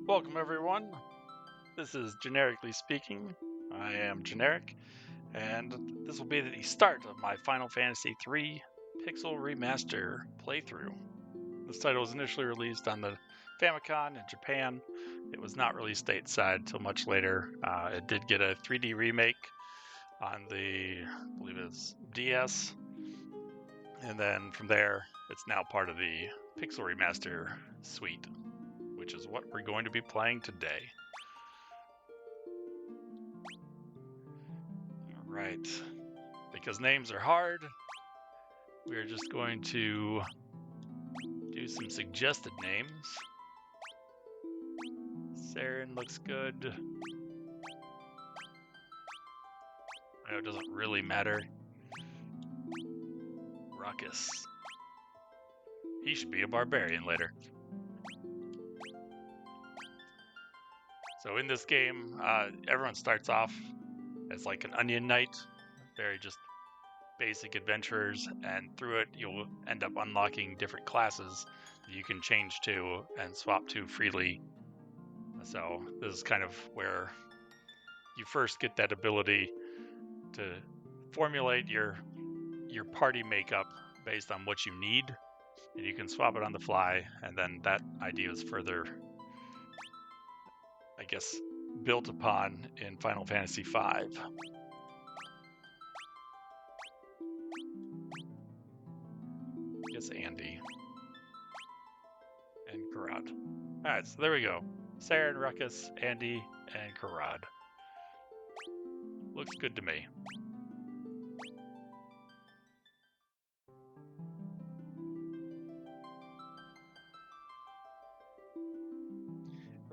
Welcome, everyone. This is Generically Speaking. I am Generic, and this will be the start of my Final Fantasy III Pixel Remaster playthrough. This title was initially released on the Famicom in Japan. It was not released stateside until much later. It did get a 3D remake on the, I believe it's DS, and then from there, it's now part of the Pixel Remaster suite, which is what we're going to be playing today. Right. Because names are hard, we're just going to do some suggested names. Saren looks good. I know it doesn't really matter. Ruckus. He should be a barbarian later. So in this game, everyone starts off as like an onion knight, very just basic adventurers, and through it you'll end up unlocking different classes that you can change to and swap to freely. So this is kind of where you first get that ability to formulate your party makeup based on what you need, and you can swap it on the fly, and then that idea is further, I guess, built upon in Final Fantasy V. I guess Andy and Karad. Alright, so there we go. Saren, Ruckus, Andy, and Karad. Looks good to me.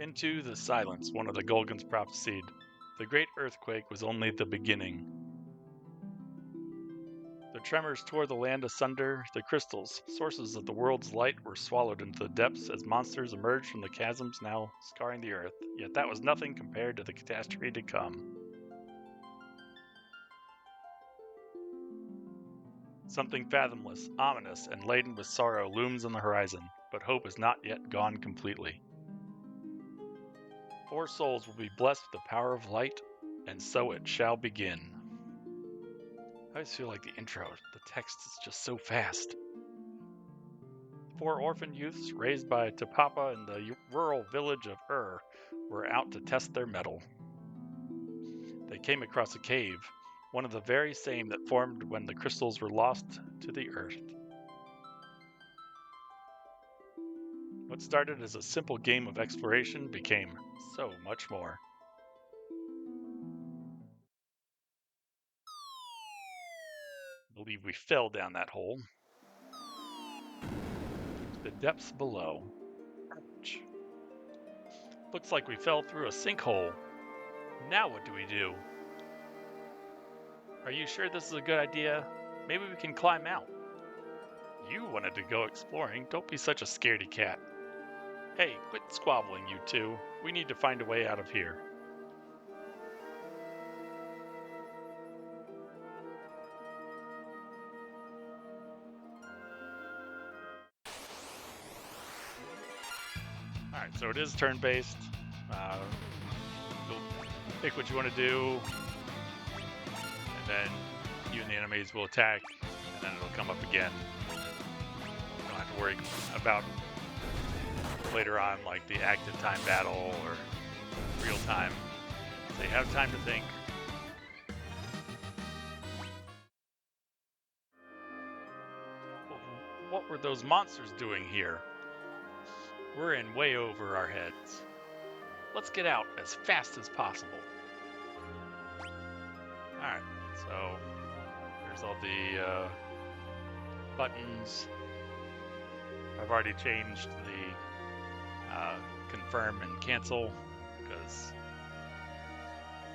Into the silence, one of the Golgans prophesied. The great earthquake was only the beginning. The tremors tore the land asunder. The crystals, sources of the world's light, were swallowed into the depths as monsters emerged from the chasms now scarring the earth. Yet that was nothing compared to the catastrophe to come. Something fathomless, ominous, and laden with sorrow looms on the horizon, but hope is not yet gone completely. 4 souls will be blessed with the power of light, and so it shall begin. I always feel like the intro, the text is just so fast. 4 orphan youths raised by Tapapa in the rural village of were out to test their mettle. They came across a cave, one of the very same that formed when the crystals were lost to the earth. What started as a simple game of exploration became so much more. I believe we fell down that hole. The depths below. Ouch. Looks like we fell through a sinkhole. Now what do we do? Are you sure this is a good idea? Maybe we can climb out. You wanted to go exploring. Don't be such a scaredy cat. Hey, quit squabbling, you two. We need to find a way out of here. Alright, so it is turn-based. You'll pick what you want to do, and then you and the enemies will attack, and then it'll come up again. You don't have to worry about later on, like the active time battle or real time. So you have time to think. What were those monsters doing here? We're in way over our heads. Let's get out as fast as possible. Alright, so there's all the buttons. I've already changed the confirm and cancel because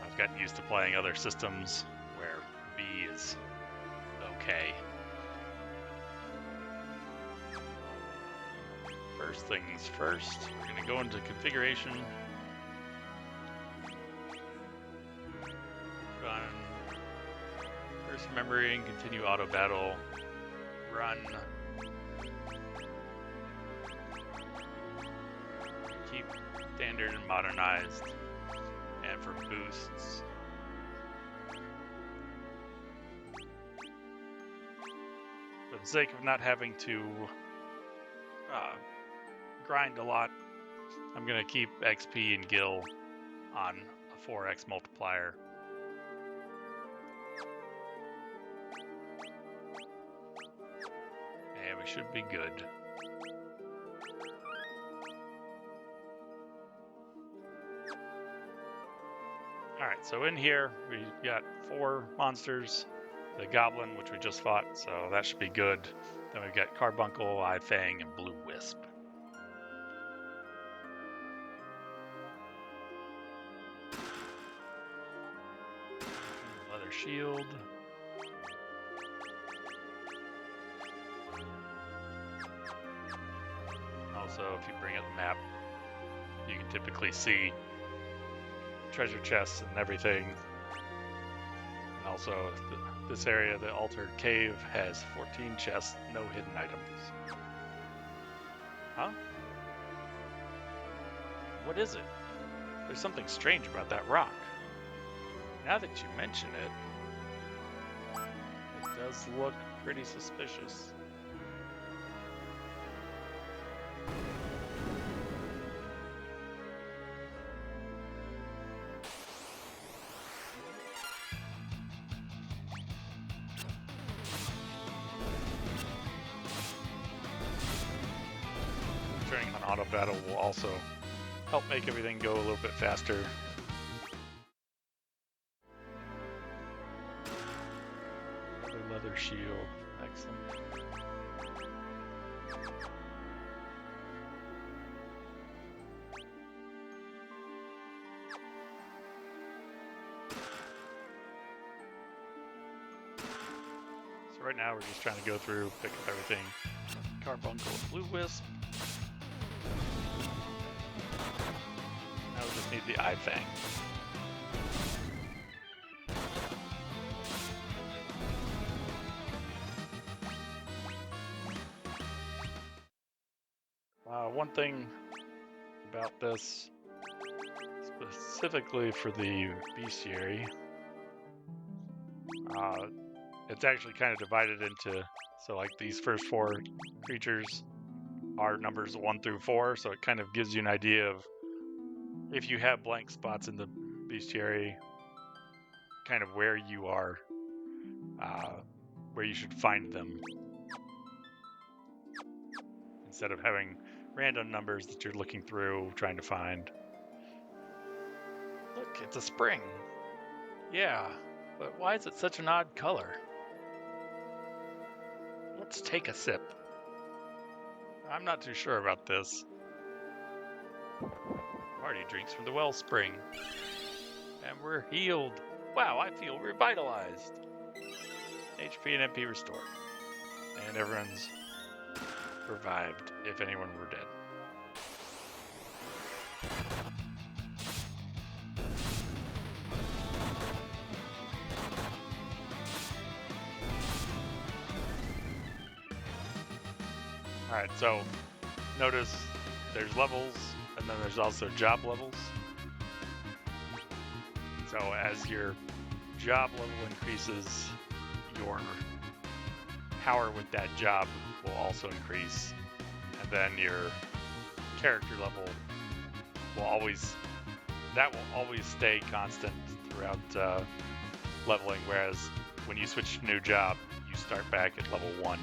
I've gotten used to playing other systems where B is okay. First things first, we're going to go into configuration. Run. First remembering, continue auto battle. Run. Keep standard and modernized, and for boosts. For the sake of not having to grind a lot, I'm going to keep XP and Gil on a 4x multiplier. And we should be good. Alright, so in here we got 4 monsters. The Goblin, which we just fought, so that should be good. Then we've got Carbuncle, Eye Fang, and Blue Wisp. Leather Shield. Also, if you bring up the map, you can typically see treasure chests and everything. And also, this area, the Altered Cave, has 14 chests, no hidden items. Huh? What is it? There's something strange about that rock. Now that you mention it, it does look pretty suspicious. Turning on auto battle will also help make everything go a little bit faster. Another leather shield, excellent. So right now we're just trying to go through, pick up everything. Carbuncle and Blue Wisp. Now we just need the Eye Fang. One thing about this, specifically for the bestiary, it's actually kind of divided into, so like these first 4 creatures are numbers 1 through 4, so it kind of gives you an idea of if you have blank spots in the bestiary, kind of where you are, where you should find them, instead of having random numbers that you're looking through, trying to find. Look, it's a spring. Yeah, but why is it such an odd color? Let's take a sip. I'm not too sure about this. Party drinks from the wellspring. And we're healed. Wow, I feel revitalized. HP and MP restored. And everyone's revived, if anyone were dead. Alright, so notice there's levels, and then there's also job levels. So as your job level increases, your power with that job will also increase, and then your character level will always stay constant throughout leveling, whereas when you switch to a new job, you start back at level 1.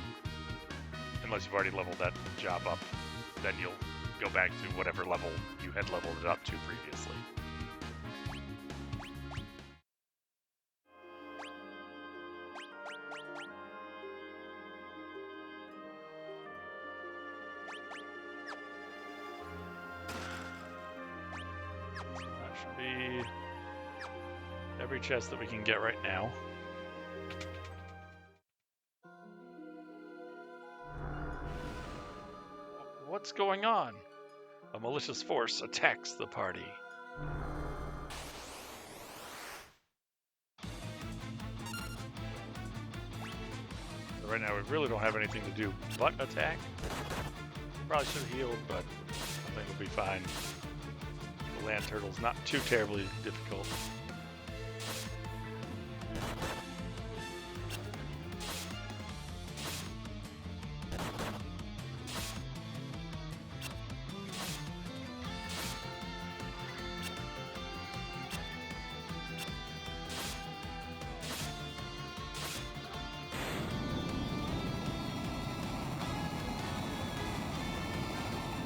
Unless you've already leveled that job up, then you'll go back to whatever level you had leveled it up to previously. So that should be every chest that we can get right now. What's going on? A malicious force attacks the party. So right now we really don't have anything to do but attack. Probably should have healed, but I think we'll be fine. the land turtles not too terribly difficult.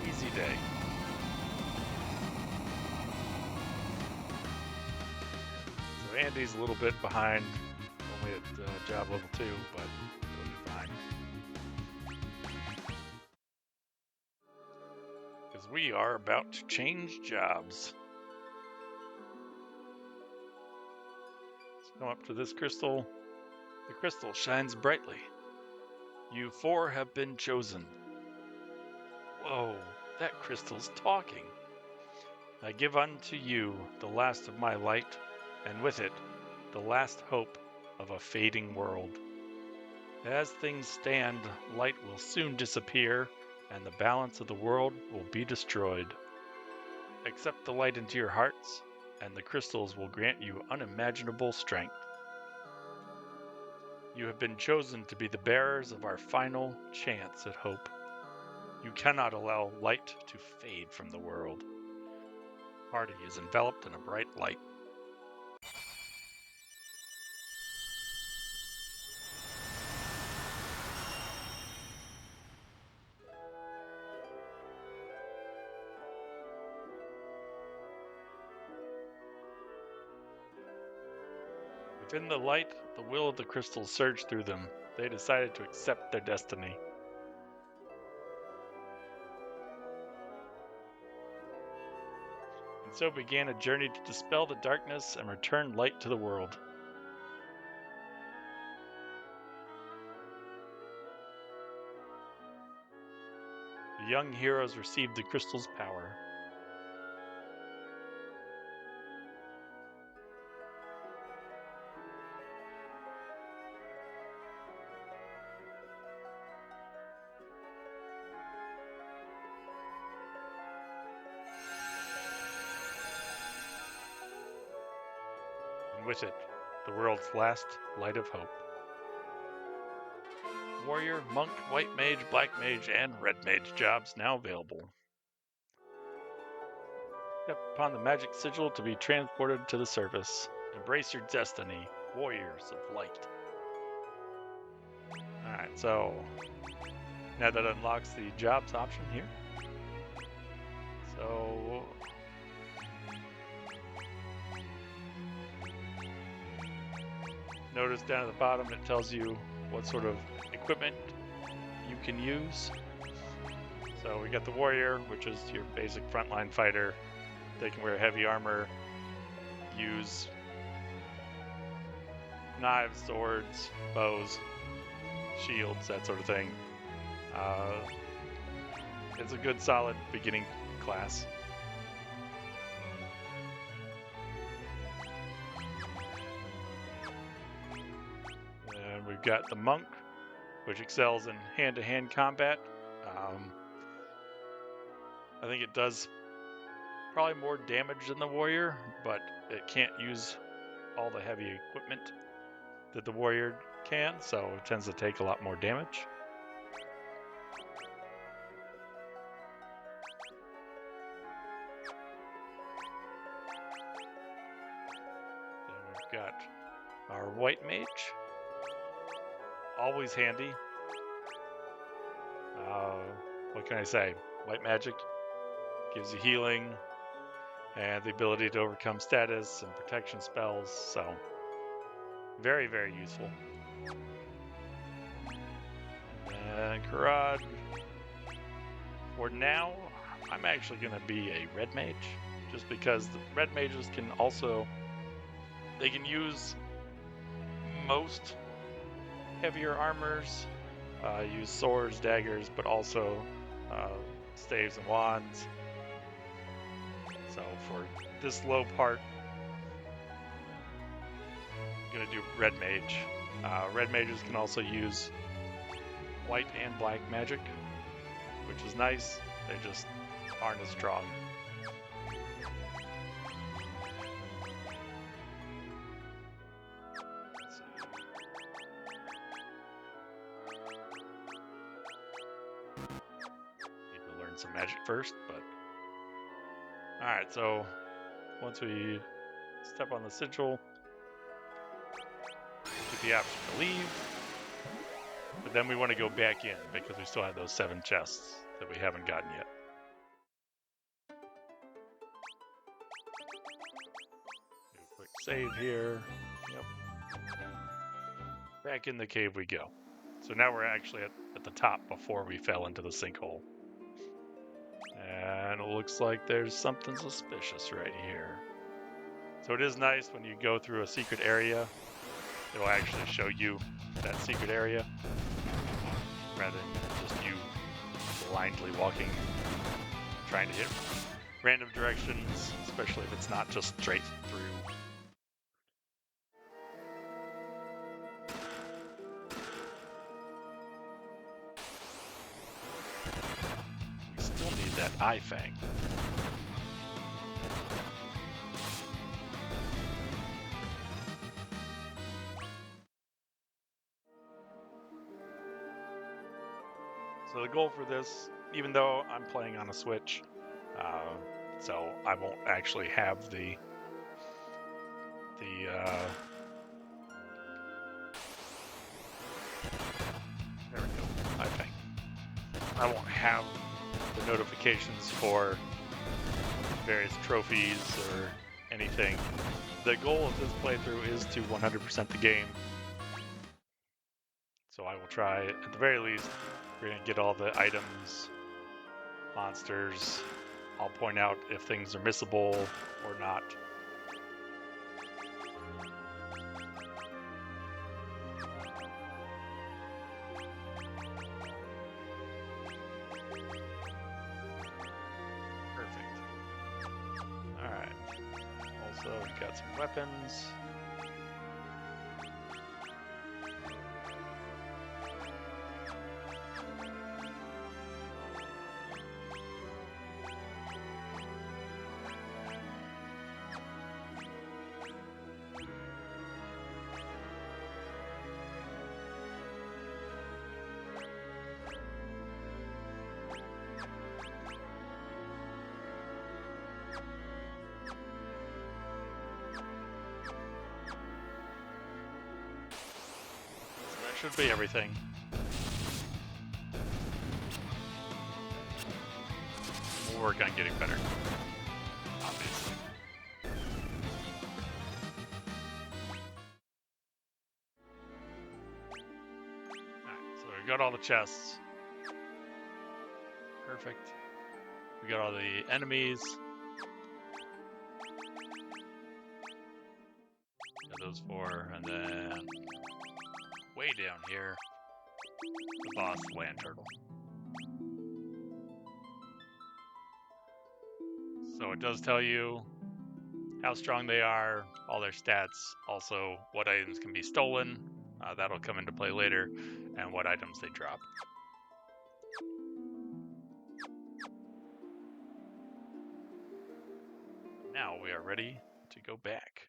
Easy day. So Andy's a little bit behind, only at job level 2, but it'll be fine. Because we are about to change jobs. Let's come up to this crystal. The crystal shines brightly. You 4 have been chosen. Whoa, that crystal's talking. I give unto you the last of my light, and with it, the last hope of a fading world. As things stand, light will soon disappear, and the balance of the world will be destroyed. Accept the light into your hearts, and the crystals will grant you unimaginable strength. You have been chosen to be the bearers of our final chance at hope. You cannot allow light to fade from the world. Party is enveloped in a bright light. Within the light, the will of the crystals surged through them. They decided to accept their destiny. And so began a journey to dispel the darkness and return light to the world. The young heroes received the crystal's power. And with it, the world's last light of hope. Warrior, monk, white mage, black mage, and red mage jobs now available. Step upon the magic sigil to be transported to the surface. Embrace your destiny, warriors of light. Alright, so now that unlocks the jobs option here. So notice down at the bottom it tells you what sort of equipment you can use. So we got the warrior, which is your basic frontline fighter. They can wear heavy armor, use knives, swords, bows, shields, that sort of thing. It's a good solid beginning class. And we've got the monk, which excels in hand-to-hand combat. I think it does probably more damage than the warrior, but it can't use all the heavy equipment that the warrior can, so it tends to take a lot more damage. Then we've got our white mage, always handy. What can I say? White magic gives you healing and the ability to overcome status and protection spells, so very, very useful. And Karad, for now, I'm actually going to be a red mage, just because the red mages can also, they can use most heavier armors, use swords, daggers, but also staves and wands. So for this low part, I'm going to do red mage. Red mages can also use white and black magic, which is nice. They just aren't as strong. learn some magic first, but... Alright, so once we step on the sigil, get the option to leave, but then we want to go back in because we still have those 7 chests that we haven't gotten yet. Do a quick save here. Yep. Back in the cave we go. So now we're actually at the top before we fell into the sinkhole. And it looks like there's something suspicious right here. So it is nice when you go through a secret area, it'll actually show you that secret area rather than just you blindly walking, trying to hit random directions, especially if it's not just straight through. We still need that eye fang. So the goal for this, even though I'm playing on a Switch, so I won't actually have the there we go, I think. I won't have the notifications for various trophies or anything. The goal of this playthrough is to 100% the game. So I will try, at the very least, we're going to get all the items, monsters. I'll point out if things are missable or not. Perfect. Alright. Also, we've got some weapons. Should be everything. We'll work on getting better, obviously. Alright, so we got all the chests. Perfect. We got all the enemies. Got those 4, and then way down here, the boss land turtle. So it does tell you how strong they are, all their stats, also what items can be stolen, that'll come into play later, and what items they drop. Now we are ready to go back.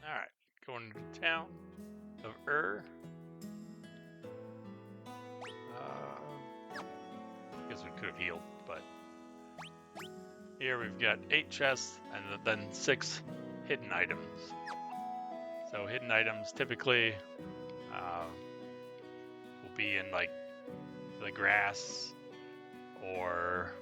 Alright, going to the town of I guess we could have healed, but here we've got 8 chests and then 6 hidden items. So hidden items typically will be in like the grass or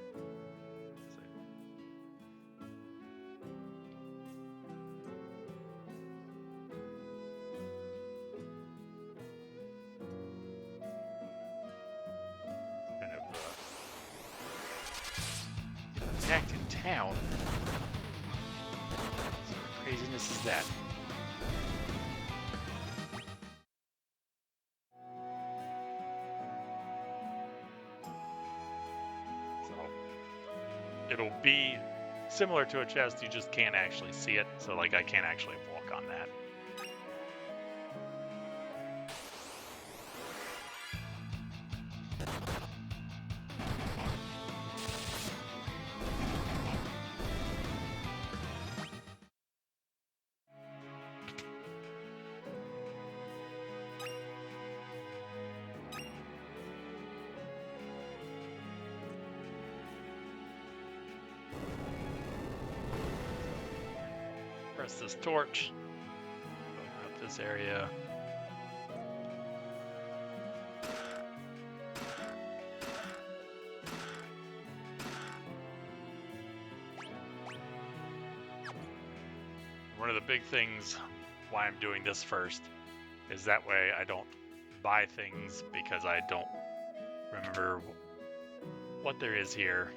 kind of attacked in town. What sort of craziness is that? So it'll be similar to a chest, you just can't actually see it. So like I can't actually walk on that. Press this torch, open up this area. One of the big things why I'm doing this first is that way I don't buy things because I don't remember what there is here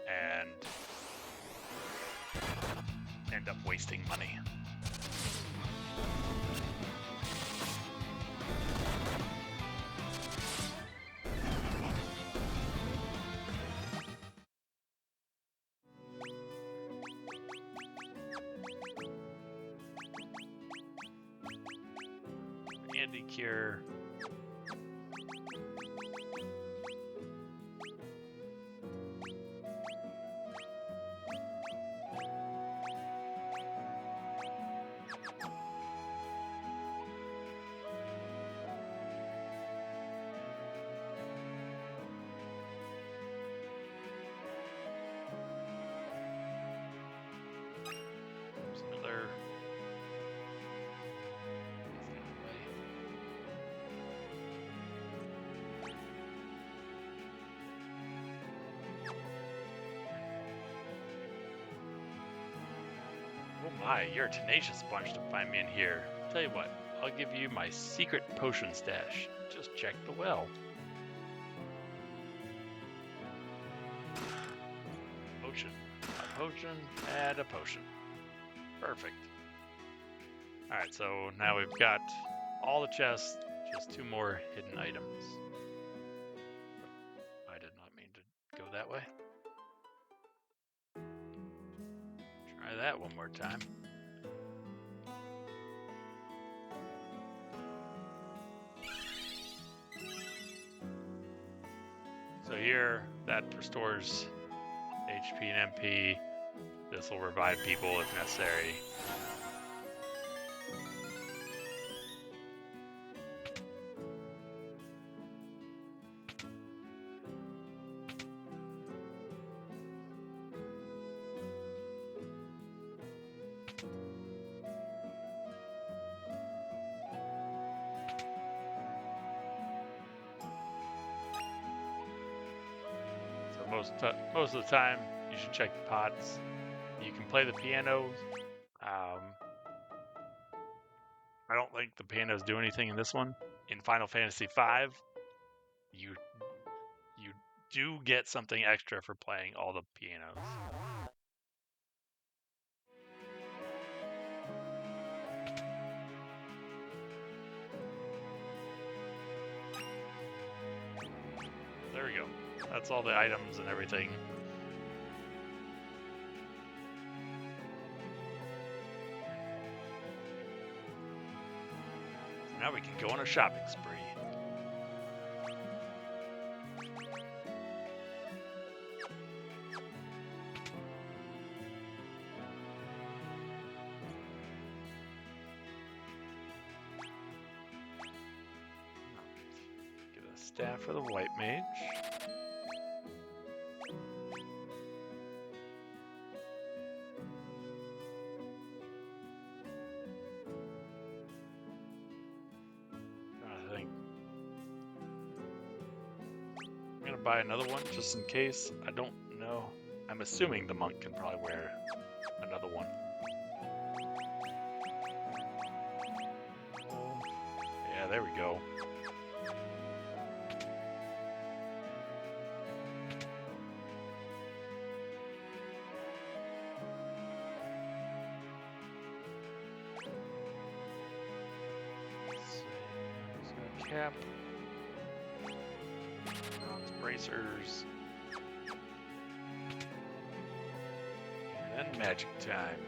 and end up wasting money. Andy cure. There's another. Oh my, you're a tenacious bunch to find me in here. Tell you what, I'll give you my secret potion stash. Just check the well. Potion. A potion and a potion. Perfect. Alright, so now we've got all the chests, just 2 more hidden items. I did not mean to go that way. Try that one more time. So here, that restores HP and MP. This will revive people if necessary. Most of the time, you should check the pots. You can play the piano. I don't think the pianos do anything in this one. In Final Fantasy V, you do get something extra for playing all the pianos. There we go. That's all the items and everything. So now we can go on a shopping spree. Get a staff for the white mage. Buy another one just in case. I don't know. I'm assuming the monk can probably wear another one. Yeah, there we go. Let's see. So cap. Bracers. And magic time.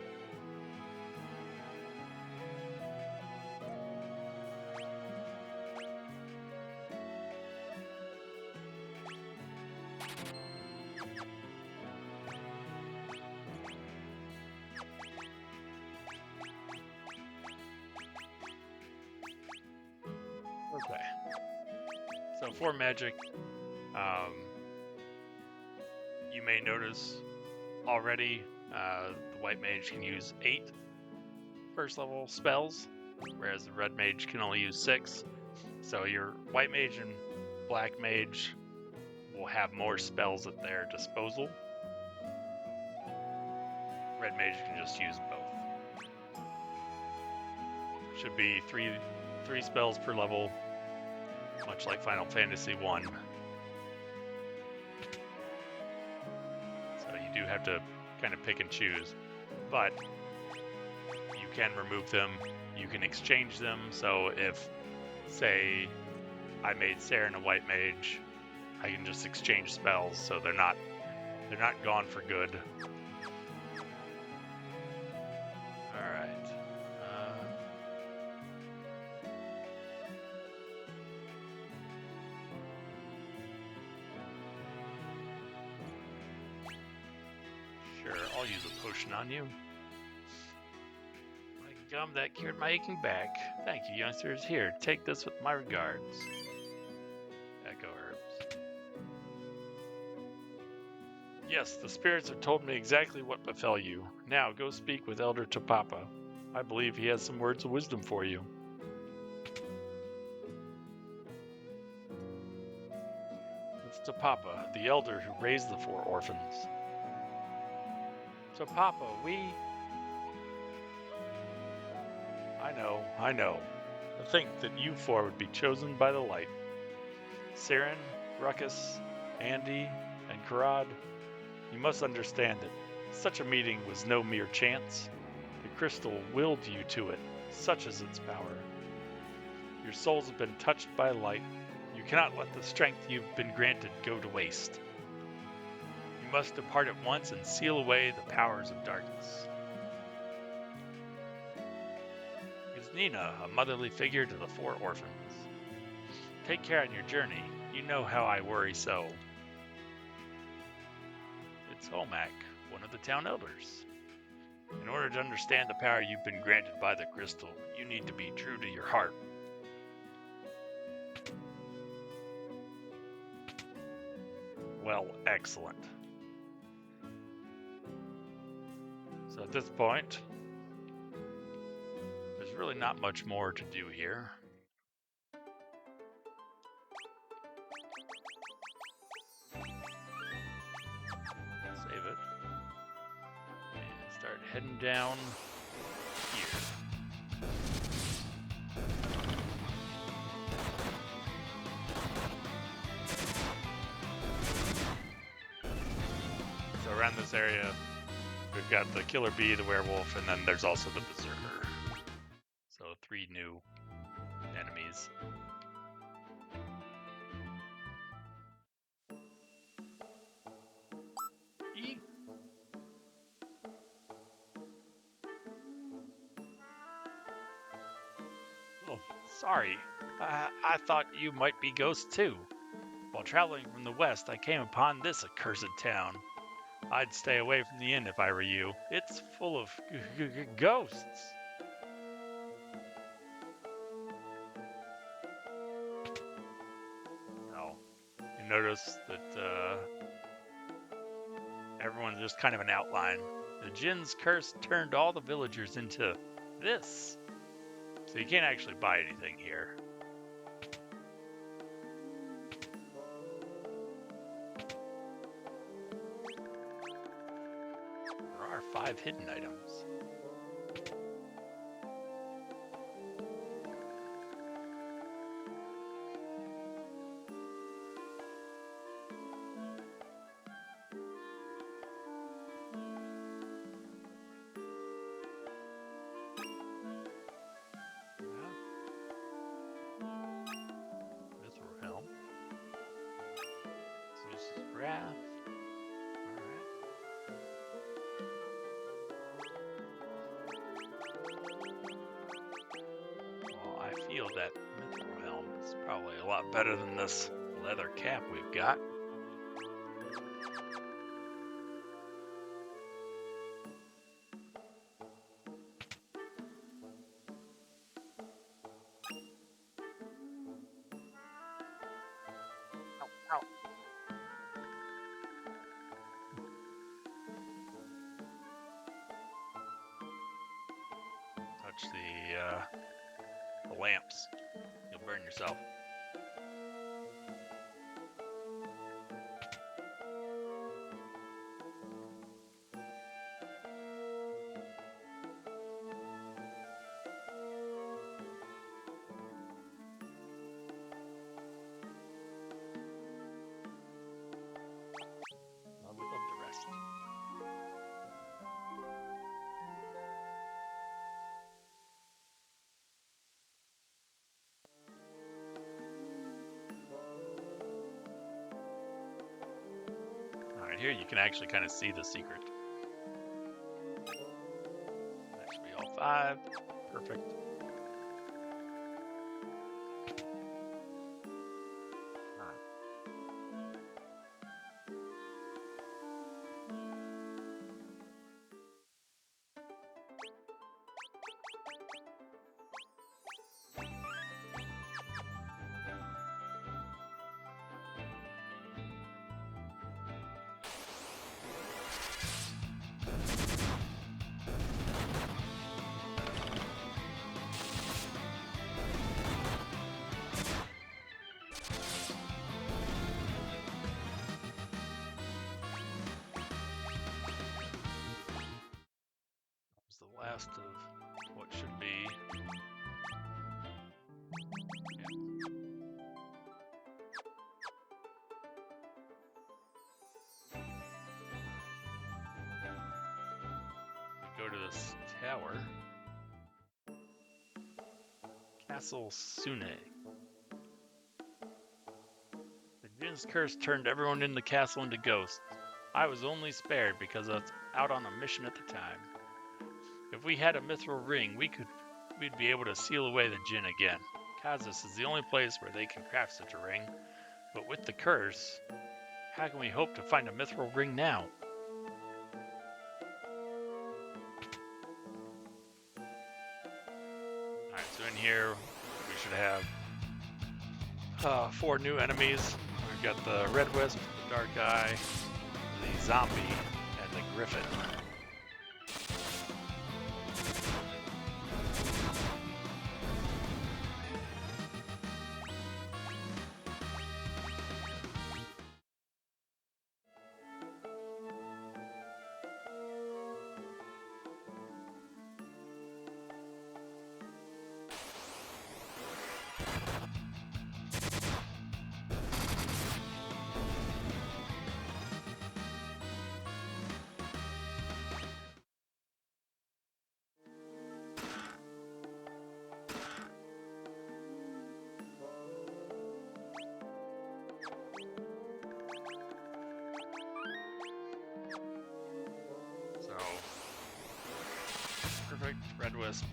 Okay. So for magic, you may notice already the white mage can use 8 first level spells, whereas the red mage can only use 6. So your white mage and black mage will have more spells at their disposal. Red mage can just use both. Should be three spells per level, much like Final Fantasy 1. So you do have to kind of pick and choose, but you can remove them. You can exchange them. So if, say, I made Sara a white mage, I can just exchange spells, so they're not gone for good. All right. Sure, I'll use a potion on you. My gum that cured my aching back. Thank you, youngsters. Here, take this with my regards. Echo herbs. Yes, the spirits have told me exactly what befell you. Now, go speak with Elder Tapapa. I believe he has some words of wisdom for you. It's Tapapa, the elder who raised the 4 orphans. Tapapa, I know. To think that you 4 would be chosen by the light. Saren, Ruckus, Andy, and Karad, you must understand that such a meeting was no mere chance. The crystal willed you to it, such is its power. Your souls have been touched by light. You cannot let the strength you've been granted go to waste. You must depart at once and seal away the powers of darkness. Is Nina a motherly figure to the 4 orphans? Take care on your journey. You know how I worry so. It's Olmec, one of the town elders. In order to understand the power you've been granted by the crystal, you need to be true to your heart. Well, excellent. So at this point, there's really not much more to do here. Save it. And start heading down here. So around this area, we've got the killer bee, the werewolf, and then there's also the berserker. So 3 new enemies. Eek. Oh, sorry. I thought you might be ghosts too. While traveling from the west, I came upon this accursed town. I'd stay away from the inn if I were you. It's full of ghosts. Oh, you notice that everyone's just kind of an outline. The Jinn's curse turned all the villagers into this. So you can't actually buy anything here. There are 5 hidden items. Wrath. Alright. feel that mithril helm is probably a lot better than this leather cap we've got. Ow, ow. Touch the lamps. You'll burn yourself. I would love the rest. Alright, here you can actually kind of see the secret. That should be all 5. Perfect. The last of what should be. Go to this tower. Castle Sune. The Jin's curse turned everyone in the castle into ghosts. I was only spared because I was out on a mission at the time. If we had a mithril ring, we'd be able to seal away the Jin again. Kazas is the only place where they can craft such a ring. But with the curse, how can we hope to find a mithril ring now? Alright, so in here we should have 4 new enemies. We've got the Red Wisp, the Dark Eye, the Zombie, and the Griffin. Perfect, Red Wisp.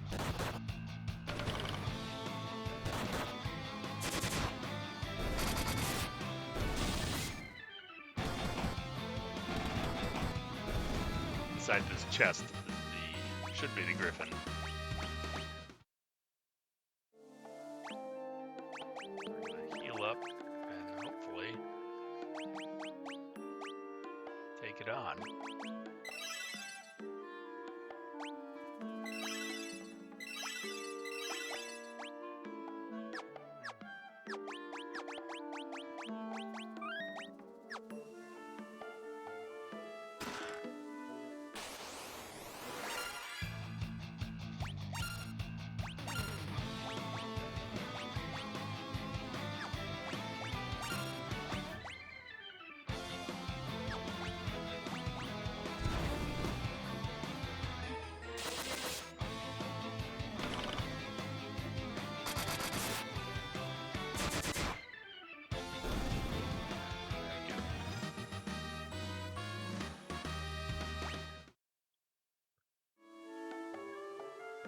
Inside this chest should be the Griffin. We're gonna heal up and hopefully take it on.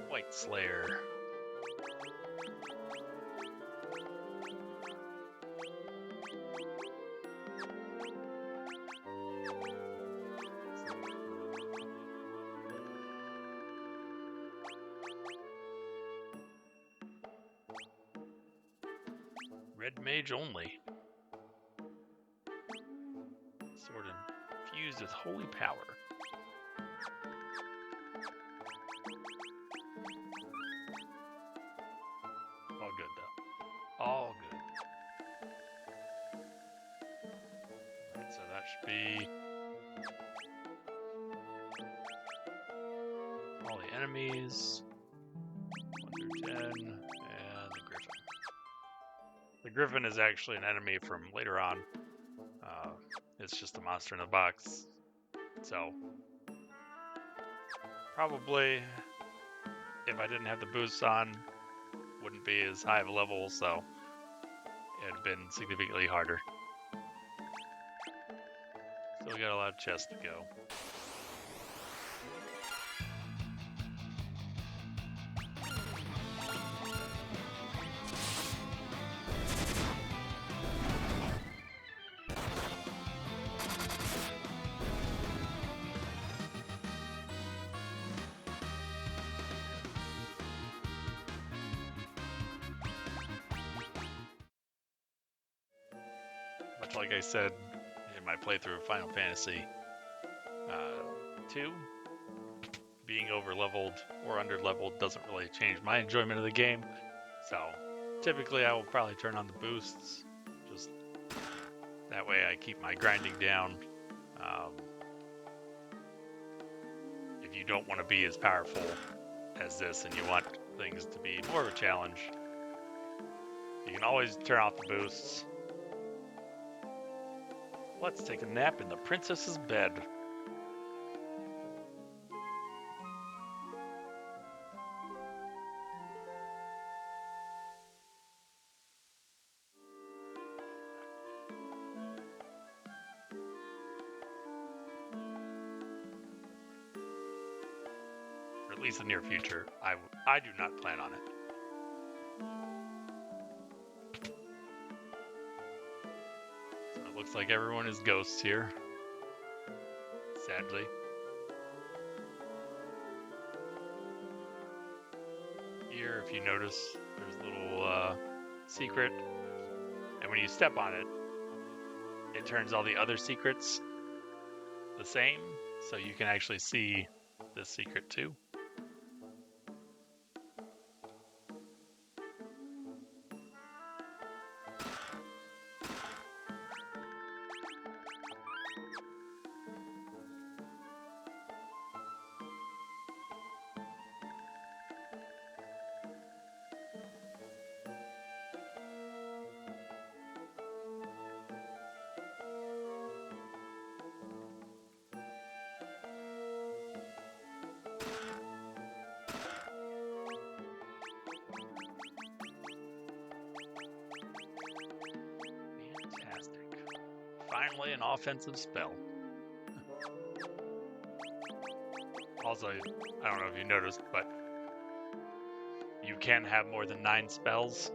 White Slayer. Red mage only. Sword infused with holy power. All good though. All good. Alright, so that should be all the enemies. 1 through 10. And the griffin. The griffin is actually an enemy from later on. It's just a monster in a box. So, probably, if I didn't have the boosts on, wouldn't be as high of a level, so it'd have been significantly harder. Still got a lot of chests to go. Much like I said in my playthrough of Final Fantasy 2, being over-leveled or under-leveled doesn't really change my enjoyment of the game. So, typically I will probably turn on the boosts. Just that way I keep my grinding down. If you don't want to be as powerful as this and you want things to be more of a challenge, you can always turn off the boosts. Let's take a nap in the princess's bed. Or at least in the near future. I do not plan on it. So it looks like everyone is ghosts here. Sadly. Here, if you notice, there's a little secret. And when you step on it, it turns all the other secrets the same. So you can actually see this secret too. Finally, an offensive spell. Also, I don't know if you noticed, but you can have more than 9 spells.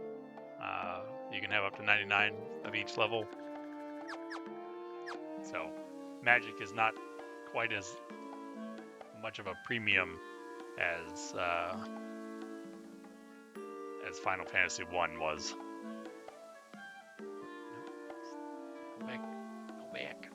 You can have up to 99 of each level. So, magic is not quite as much of a premium as Final Fantasy 1 was. Go back. Go back.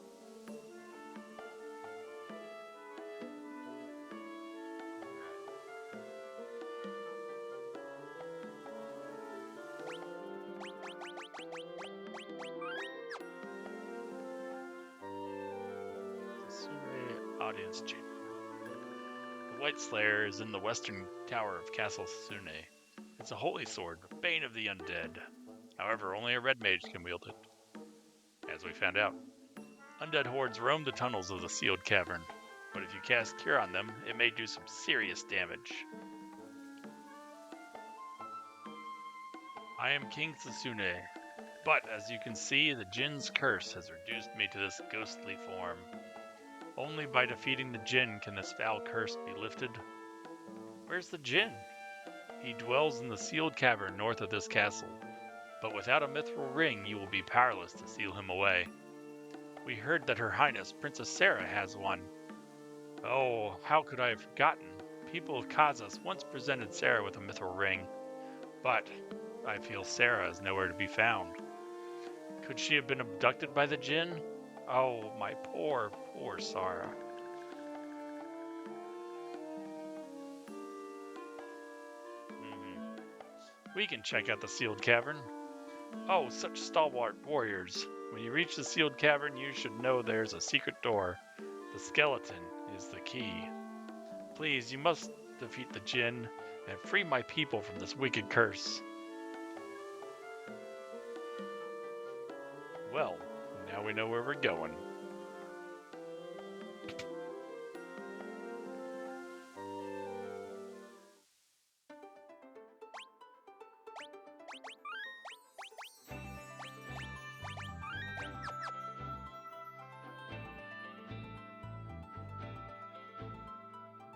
Audience chamber. The White Slayer is in the western tower of Castle Sune. It's a holy sword, bane of the undead. However, only a red mage can wield it. As we found out, undead hordes roam the tunnels of the sealed cavern, but if you cast Cure on them, it may do some serious damage. I am King Sasune, but as you can see, the Jinn's curse has reduced me to this ghostly form. Only by defeating the Jinn can this foul curse be lifted. Where's the Jinn? He dwells in the sealed cavern north of this castle, but without a mithril ring you will be powerless to seal him away. We heard that Her Highness Princess Sara has one. Oh, how could I have forgotten? People of Kazas once presented Sara with a mithril ring, but I feel Sara is nowhere to be found. Could she have been abducted by the djinn? Oh, my poor, poor Sara. We can check out the sealed cavern. Oh, such stalwart warriors. When you reach the sealed cavern, you should know there's a secret door. The skeleton is the key. Please, you must defeat the djinn and free my people from this wicked curse. Well, now we know where we're going.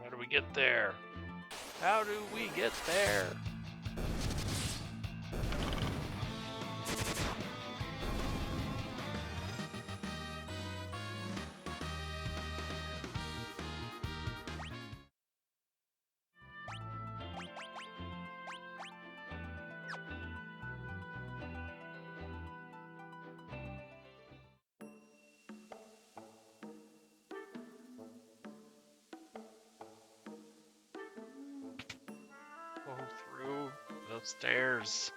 How do we get there? How do we get there? Go through the stairs.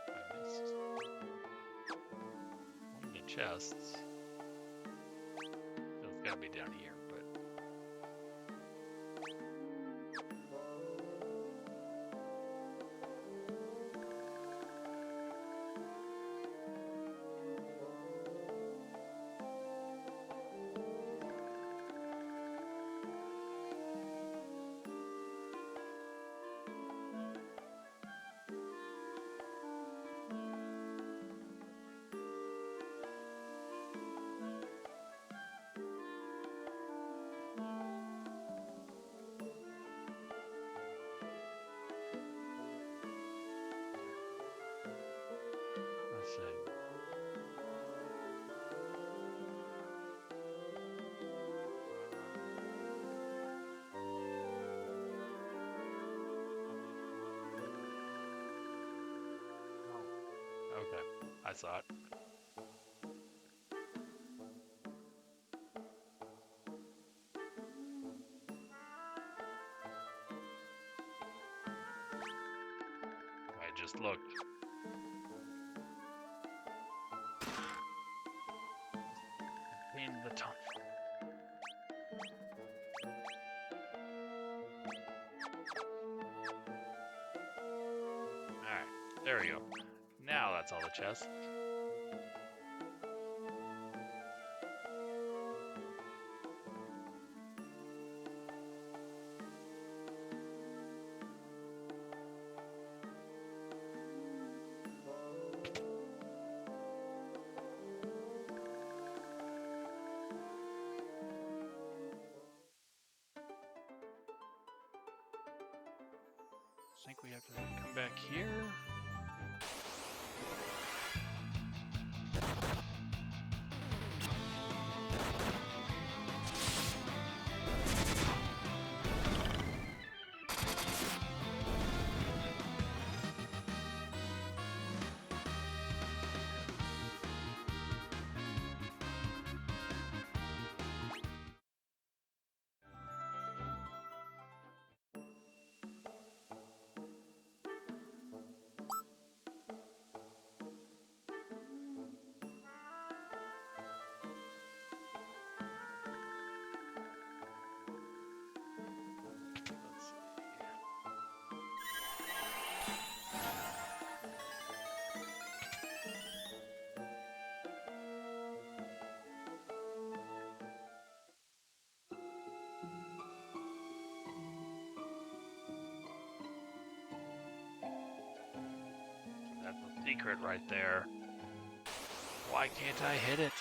I missed one of the chests. It's gotta be down here, but let's see. Okay, I saw it. I just looked. In the tunnel. Alright, there we go. Now that's all the chests. I think we have to come back here. Let's see. That's a secret right there. Why can't I hit it?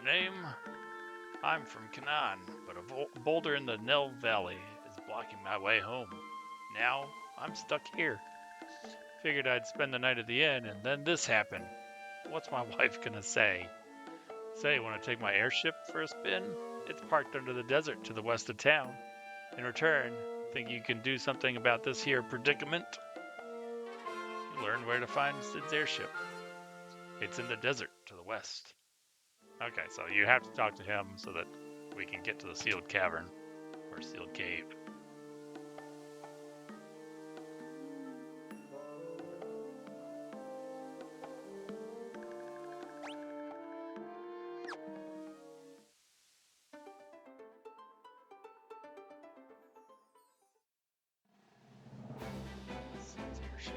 the name. I'm from Canaan, but a boulder in the Nile Valley is blocking my way home. Now, I'm stuck here. Figured I'd spend the night at the inn, and then this happened. What's my wife gonna say? Say, want to take my airship for a spin? It's parked under the desert to the west of town. In return, think you can do something about this here predicament? You learn where to find Sid's airship. It's in the desert to the west. Okay, so you have to talk to him so that we can get to the sealed cavern, or sealed cave. Sid's airship.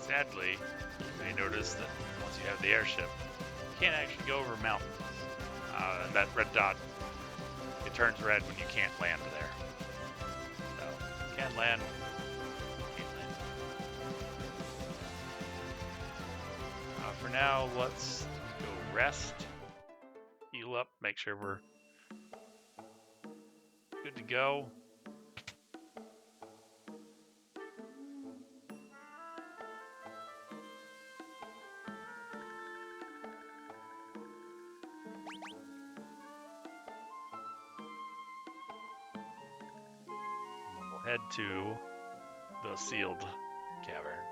Sadly, you may notice that once you have the airship, you can't actually go over mountains. And that red dot, it turns red when you can't land there. So, can land, can't land. For now, let's go rest, heal up, make sure we're good to go. Head to the sealed cavern,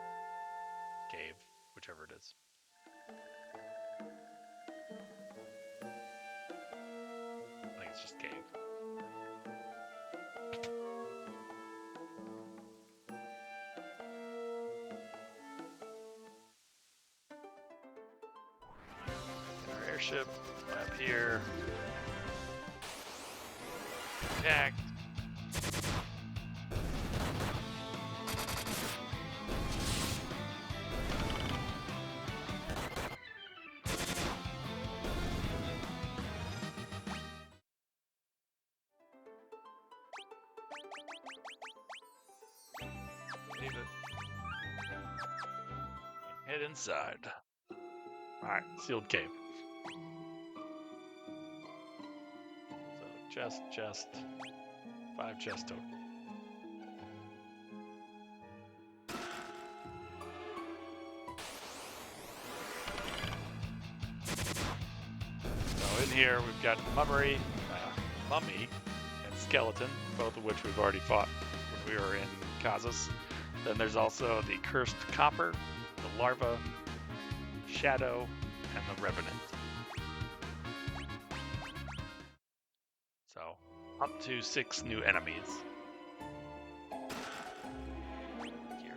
cave, whichever it is. I think it's just cave. Our airship up here. Attack. Leave it. Head inside. Alright, sealed cave. So chest, 5 chests total. So in here we've got mummy, and skeleton, both of which we've already fought when we were in Kazas. Then there's also the cursed copper, the larva, shadow, and the revenant. So, up to 6 new enemies. Here.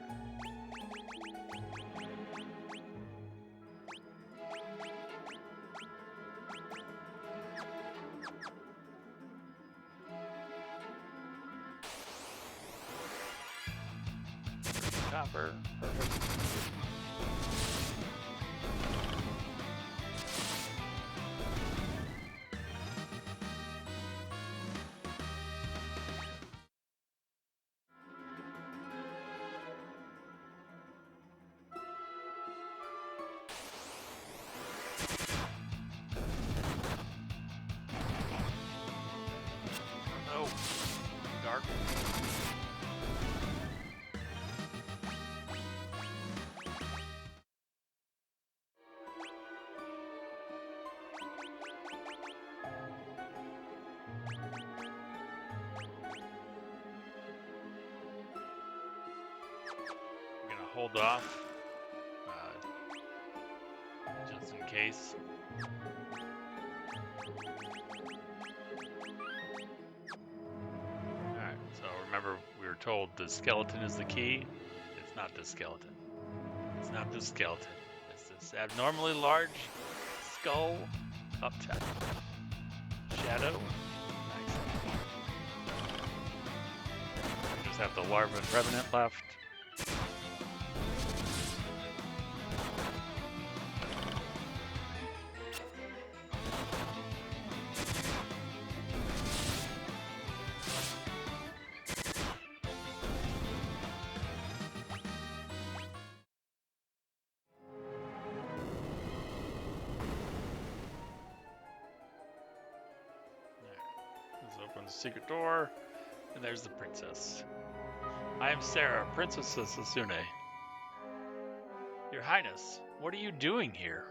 Copper, perfect. Oh, dark. We're gonna hold off, just in case. Alright, so remember we were told the skeleton is the key. It's not this skeleton. It's not this skeleton. It's this abnormally large skull up top. Shadow. Nice. We just have the larva and revenant left. the secret door, and there's the princess. I am Sara, Princess Sasune. Your Highness, what are you doing here?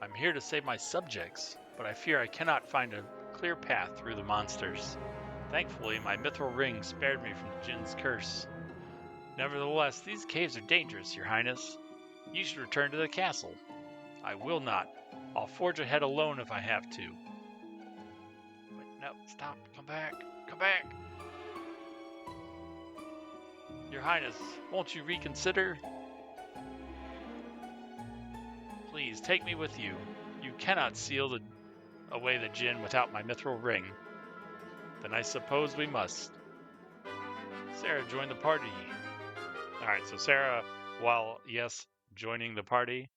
I'm here to save my subjects, but I fear I cannot find a clear path through the monsters. Thankfully, my mithril ring spared me from the Jinn's curse. Nevertheless, these caves are dangerous, Your Highness. You should return to the castle. I will not. I'll forge ahead alone if I have to. Wait, no, stop. Come back. Come back. Your Highness, won't you reconsider? Please, take me with you. You cannot seal away the Jinn without my mithril ring. Then I suppose we must. Sara, join the party. Alright, so Sara, while, yes, joining the party,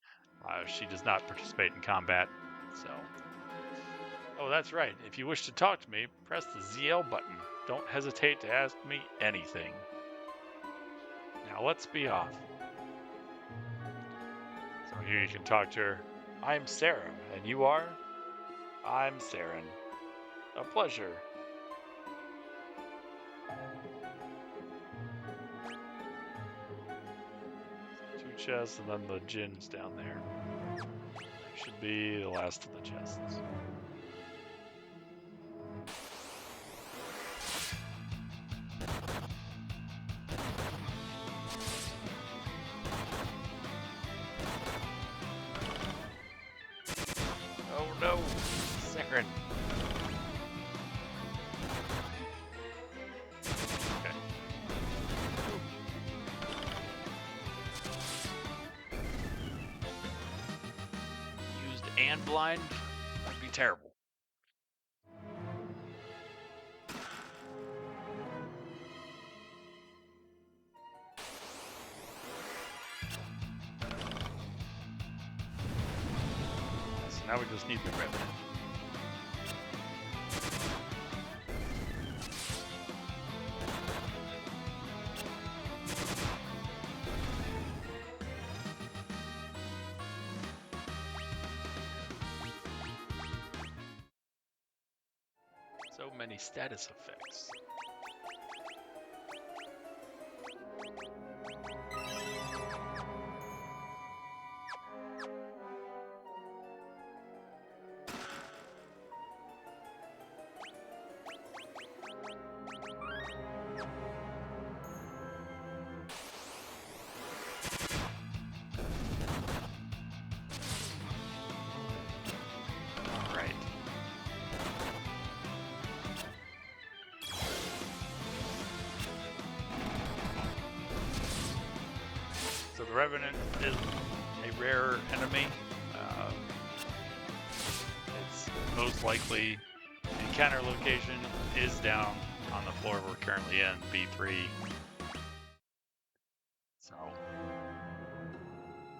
she does not participate in combat, so... Oh, that's right. If you wish to talk to me, press the ZL button. Don't hesitate to ask me anything. Now let's be off. So here you can talk to her. I'm Sara, and you are? I'm Saren. A pleasure. Two chests, and then the Jinn's down there. Should be the last of the chests. Oh no, Saren. Okay. Used and blind would be terrible. Now we just need the Revenant. So many status effects. So the Revenant is a rare enemy. Its most likely encounter location is down on the floor we're currently in, B3. So,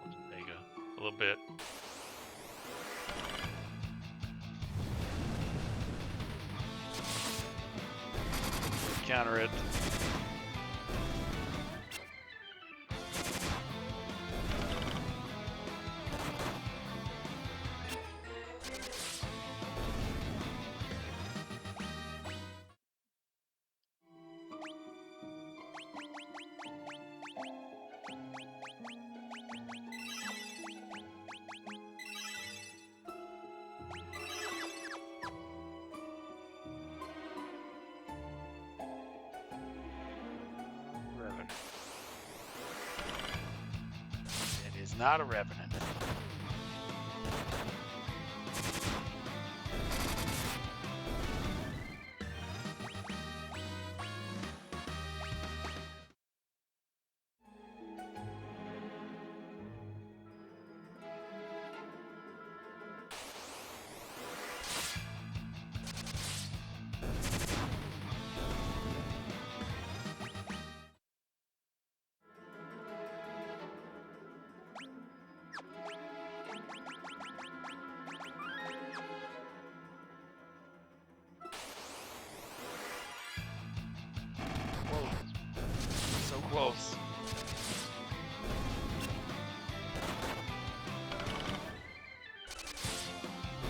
we'll just take a little bit. Counter it. Not a Revenant. So close.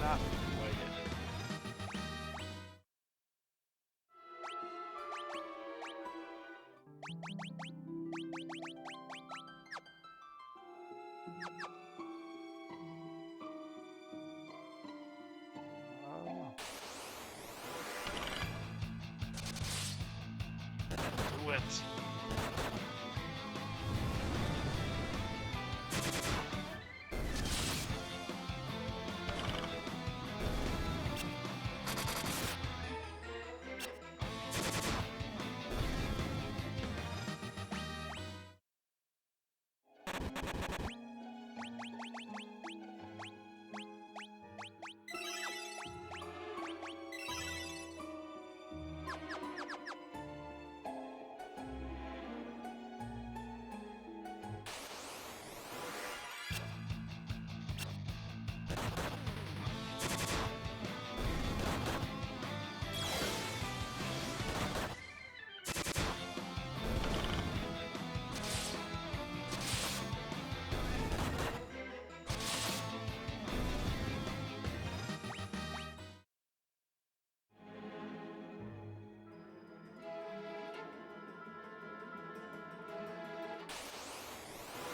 Not quite it. Do it.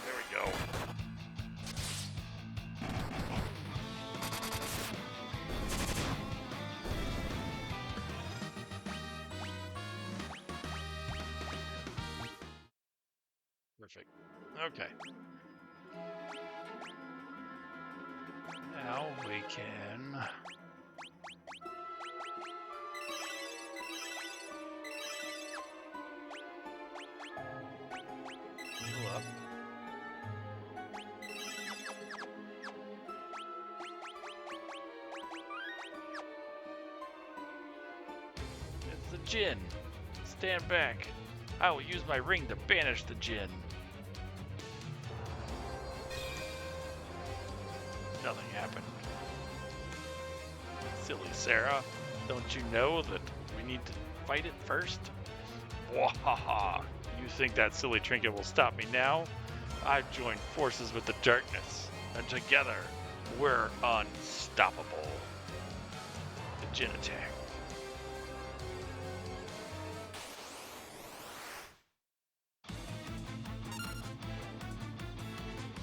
There we go. Perfect. Okay. Now we can heal up. It's the Djinn. Stand back. I will use my ring to banish the Djinn. Nothing happened. Silly Sara. Don't you know that we need to fight it first? Wahaha! You think that silly trinket will stop me now? I've joined forces with the darkness, and together we're unstoppable. The Djinn attack.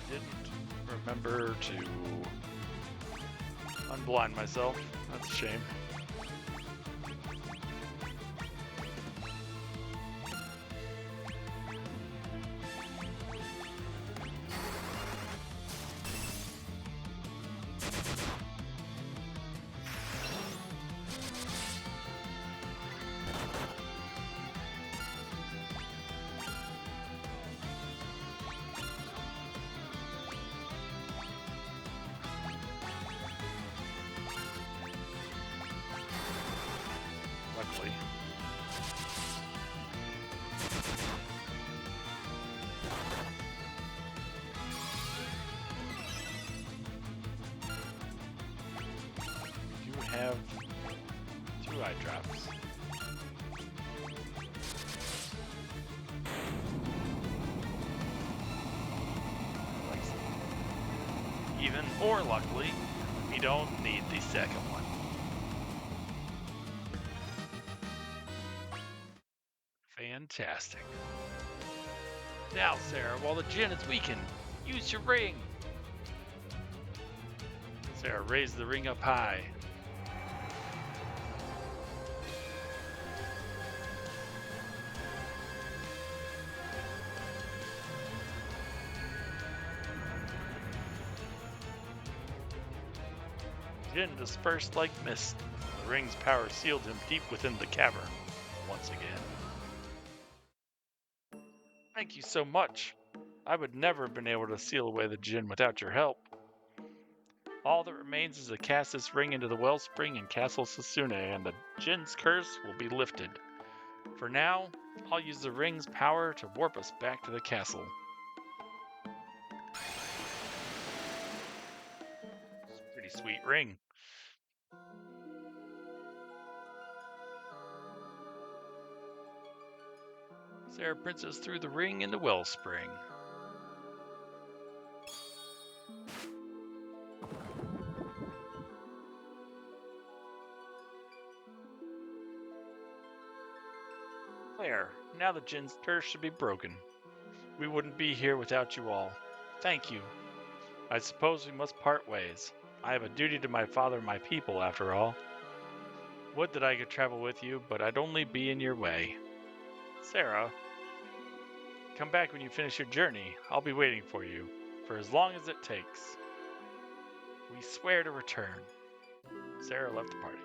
Didn't remember to unblind myself. That's a shame. Luckily. We do have 2 eye drops. Even more luckily, we don't need the second one. Fantastic. Now, Sara, while the Djinn is weakened, use your ring. Sara, raise the ring up high. Djinn dispersed like mist. The ring's power sealed him deep within the cavern once again. Thank you so much. I would never have been able to seal away the Djinn without your help. All that remains is to cast this ring into the wellspring in Castle Sasune, and the Djinn's curse will be lifted. For now, I'll use the ring's power to warp us back to the castle. It's a pretty sweet ring. Sara Princess threw the ring in the wellspring. There, now the Djinn's curse should be broken. We wouldn't be here without you all. Thank you. I suppose we must part ways. I have a duty to my father and my people, after all. Would that I could travel with you, but I'd only be in your way. Sara, come back when you finish your journey. I'll be waiting for you, for as long as it takes. We swear to return. Sara left the party.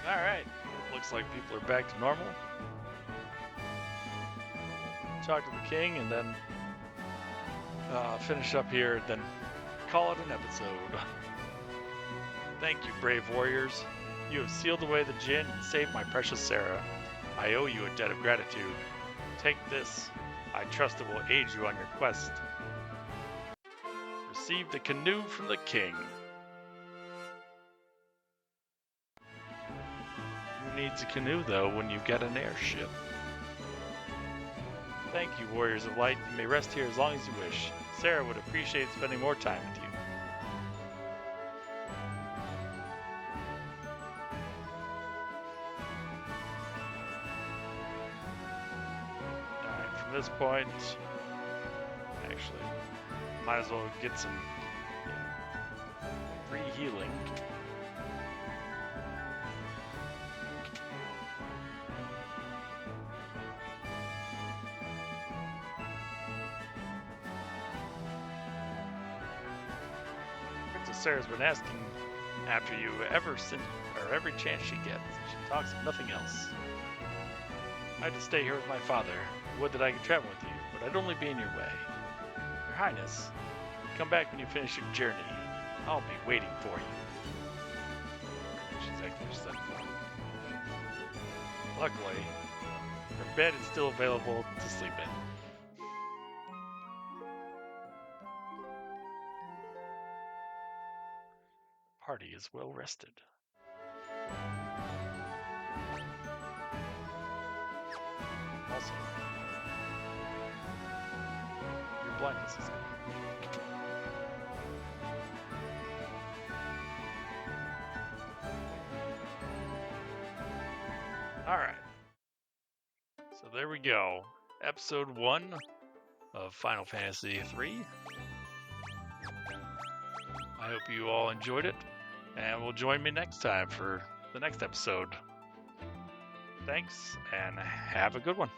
Alright, looks like people are back to normal. Talk to the king and then finish up here, then call it an episode. Thank you, brave warriors. You have sealed away the djinn and saved my precious Sara. I owe you a debt of gratitude. Take this. I trust it will aid you on your quest. Receive the canoe from the king. Who needs a canoe, though, when you get an airship? Thank you, warriors of light. You may rest here as long as you wish. Sara would appreciate spending more time with you. Alright, from this point, actually, might as well get some free healing. Princess Sara's been asking after you every chance she gets. She talks of nothing else. I had to stay here with my father. Would that I could travel with you, but I'd only be in your way. Your Highness, come back when you finish your journey. I'll be waiting for you. She's actually said that. Luckily, her bed is still available to sleep in. Party is well rested. Also, your blindness is gone. Alright. So there we go. Episode 1 of Final Fantasy III. I hope you all enjoyed it, and will join me next time for the next episode. Thanks, and have a good one.